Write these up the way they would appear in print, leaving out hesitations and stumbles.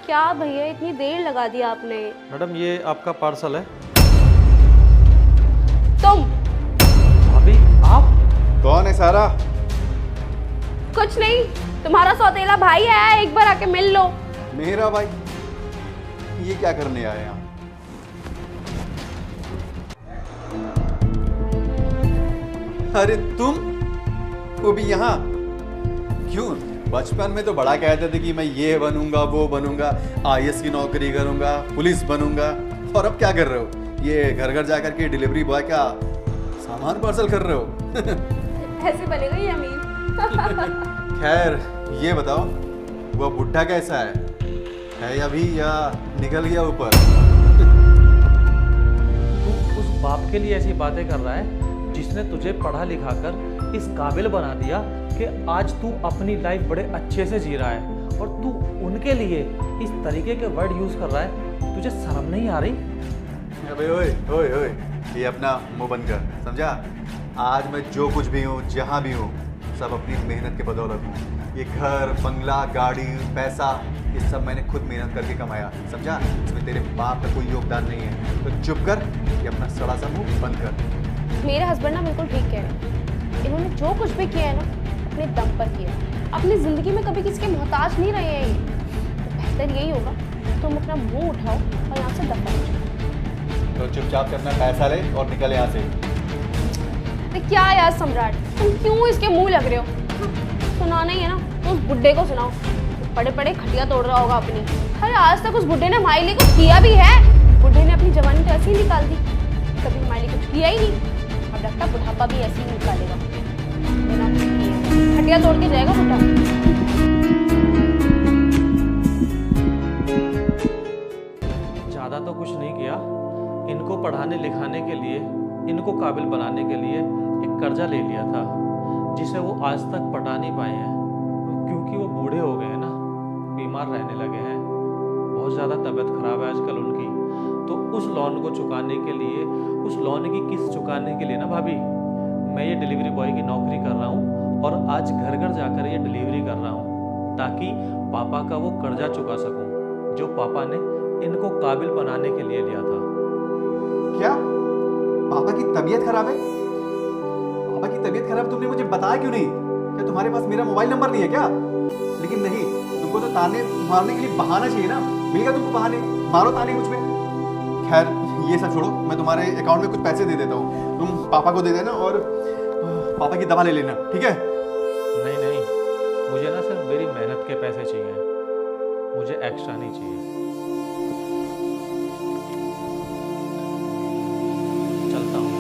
क्या भैया इतनी देर लगा दी आपने? मैडम ये आपका पार्सल है। तुम भाभी आप? कौन है सारा? कुछ नहीं, तुम्हारा सौतेला भाई है, एक बार आके मिल लो। मेरा भाई? ये क्या करने आए यहाँ? अरे तुम, वो भी यहाँ क्यों? बचपन में तो बड़ा कहते थे कि मैं ये बनूंगा वो बनूंगा, आईएएस की नौकरी करूंगा, पुलिस बनूंगा, और अब क्या कर रहे हो? ये घर घर जाकर के डिलीवरी बॉय का सामान पार्सल कर रहे हो। ऐसे बनेगा ये अमीर। खैर ये बताओ, वो बुढ़ा कैसा है अभी या निकल गया ऊपर? तू उस बाप के लिए ऐसी बातें कर रहा है जिसने तुझे पढ़ा लिखा कर इस काबिल बना दिया कि आज तू अपनी लाइफ बड़े अच्छे से जी रहा है, और तू उनके लिए इस तरीके के वर्ड यूज कर रहा है। तुझे शर्म नहीं आ रही? अबे ओए ओए ओए, ये अपना मुंह बंद कर, समझा? आज मैं जो कुछ भी हूँ, जहाँ भी हूँ, सब अपनी मेहनत के बदौलत हूँ। ये घर, बंगला, गाड़ी, पैसा, ये सब मैंने खुद मेहनत करके कमाया, समझा? इसमें तेरे बाप का कोई योगदान नहीं है। तो चुप कर, ये अपना सड़ा सा मुंह बंद कर। मेरे हस्बैंड ना बिल्कुल ठीक कह रहे हैं। इन्होंने जो कुछ भी किया है ना, अपने दम पर किया है। अपनी जिंदगी में कभी किसी के मोहताज नहीं रहे हैं ये। तो बेहतर यही होगा तुम अपना मुंह उठाओ और यहाँ से दफा हो जाओ। तो चुपचाप से अपना पैसा ले और निकल यहाँ से। अरे क्या यार सम्राट, तुम क्यों इसके मुंह लग रहे हो? सुनाना ही है ना तो उस बुड्ढे को सुनाओ, पड़े पड़े खटिया तोड़ रहा होगा अपनी। अरे आज तक उस बुड्ढे ने हमारे लिए कुछ किया भी है? बुड्ढे ने अपनी जवानी तो ऐसे ही निकाल दी, कभी हमारे लिए कुछ किया ही नहीं। अब लगता बुढ़ापा भी ऐसे ही निकालेगा, बिना कुछ किए खटिया तोड़ के जाएगा बुढ़ा। ज़्यादा तो कुछ नहीं किया। इनको पढ़ाने लिखाने के लिए, इनको काबिल बनाने के लिए एक कर्जा ले लिया था, जिसे वो आज तक पटा नहीं पाए हैं, क्योंकि वो बूढ़े हो गए हैं ना, बीमार रहने लगे हैं, बहुत ज़्यादा तबीयत खराब है आजकल उनकी। तो उस लोन को चुकाने के लिए, उस लोन की किस्त चुकाने के लिए ना भाभी, मैं ये डिलीवरी बॉय की नौकरी कर रहा हूँ, और आज घर घर जाकर ये डिलीवरी कर रहा हूँ, ताकि पापा का वो कर्जा चुका सकूँ जो पापा ने इनको काबिल बनाने के लिए लिया था। क्या पापा की तबीयत खराब है? पापा की तबीयत खराब, तुमने मुझे बताया क्यों नहीं? क्या तुम्हारे पास मेरा मोबाइल नंबर नहीं है क्या? लेकिन नहीं, तुमको तो ताने मारने के लिए बहाना चाहिए ना। मिल गया तुमको बहाने, मारो ताने मुझ पे। खैर ये सब छोड़ो, मैं तुम्हारे अकाउंट में कुछ पैसे दे देता हूँ, तुम पापा को दे देना और पापा की दवा ले लेना, ठीक है? नहीं नहीं, मुझे ना सिर्फ मेरी मेहनत के पैसे चाहिए, मुझे एक्स्ट्रा नहीं चाहिए। चलता हूँ।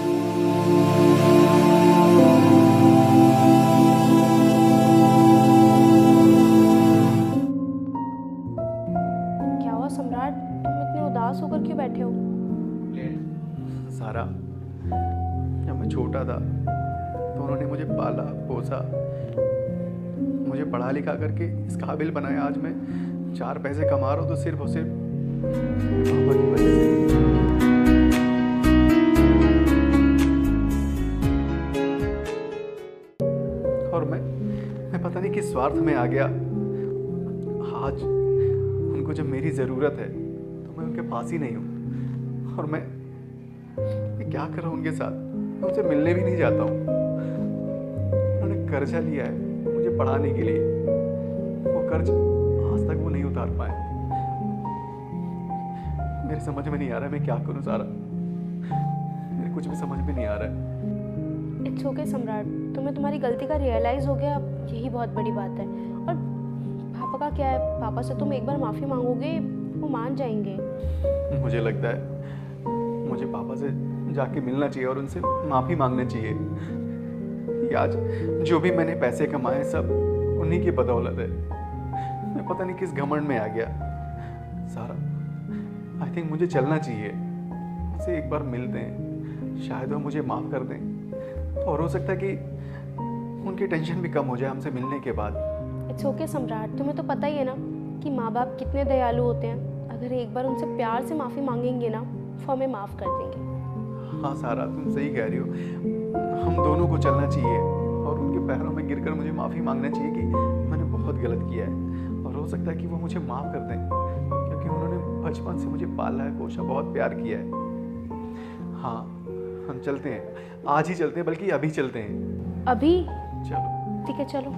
क्या हुआ सम्राट, तुम इतने उदास होकर क्यों बैठे हो? सारा, जब मैं छोटा था तो उन्होंने मुझे पाला पोसा, मुझे पढ़ा लिखा करके इस काबिल बनाया। आज मैं 4 पैसे कमा रहा हूँ तो सिर्फ और सिर्फ पापा की वजह से। और मैं पता नहीं किस स्वार्थ में आ गया। आज उनको जब मेरी ज़रूरत है तो मैं उनके पास ही नहीं हूँ, और मैं क्या कर रहा हूँ उनके साथ? मैं उनसे मिलने भी नहीं जाता हूँ। उन्होंने कर्जा लिया है मुझे पढ़ाने के लिए, वो कर्ज आज तक वो नहीं उतार पाए। मेरे समझ में नहीं आ रहा है मैं क्या करूँ सारा, मेरे कुछ भी समझ में नहीं आ रहा है। इट्स ओके सम्राट, तुम्हें तुम्हारी गलती का रियलाइज हो गया, अब यही बहुत बड़ी बात है। और पापा का क्या है, पापा से तुम एक बार माफ़ी मांगोगे वो मान जाएंगे। मुझे लगता है मुझे पापा से जाके मिलना चाहिए और उनसे माफ़ी मांगना चाहिए। ये आज जो भी मैंने पैसे कमाए सब उन्हीं की बदौलत है। मैं पता नहीं किस घमंड में आ गया। सारा, आई थिंक मुझे चलना चाहिए, उनसे एक बार मिलते हैं, शायद वो मुझे माफ़ कर दें, और हो सकता है कि उनकी टेंशन भी कम हो जाए हमसे मिलने के बाद। इट्स ओके सम्राट, तुम्हें तो पता ही है ना कि माँ बाप कितने दयालु होते हैं। अगर एक बार उनसे प्यार से माफ़ी मांगेंगे ना वो हमें माफ़ कर देंगे। हाँ सारा, तुम सही कह रही हो, हम दोनों को चलना चाहिए और उनके पैरों में गिरकर मुझे माफ़ी मांगना चाहिए कि मैंने बहुत गलत किया है, और और हो सकता है कि वो मुझे माफ़ कर दें, क्योंकि उन्होंने बचपन से मुझे पाला है, पोषा, बहुत प्यार किया है। हाँ, हम चलते हैं, आज ही चलते हैं, बल्कि अभी चलते हैं। अभी? चलो। ठीक है चलो।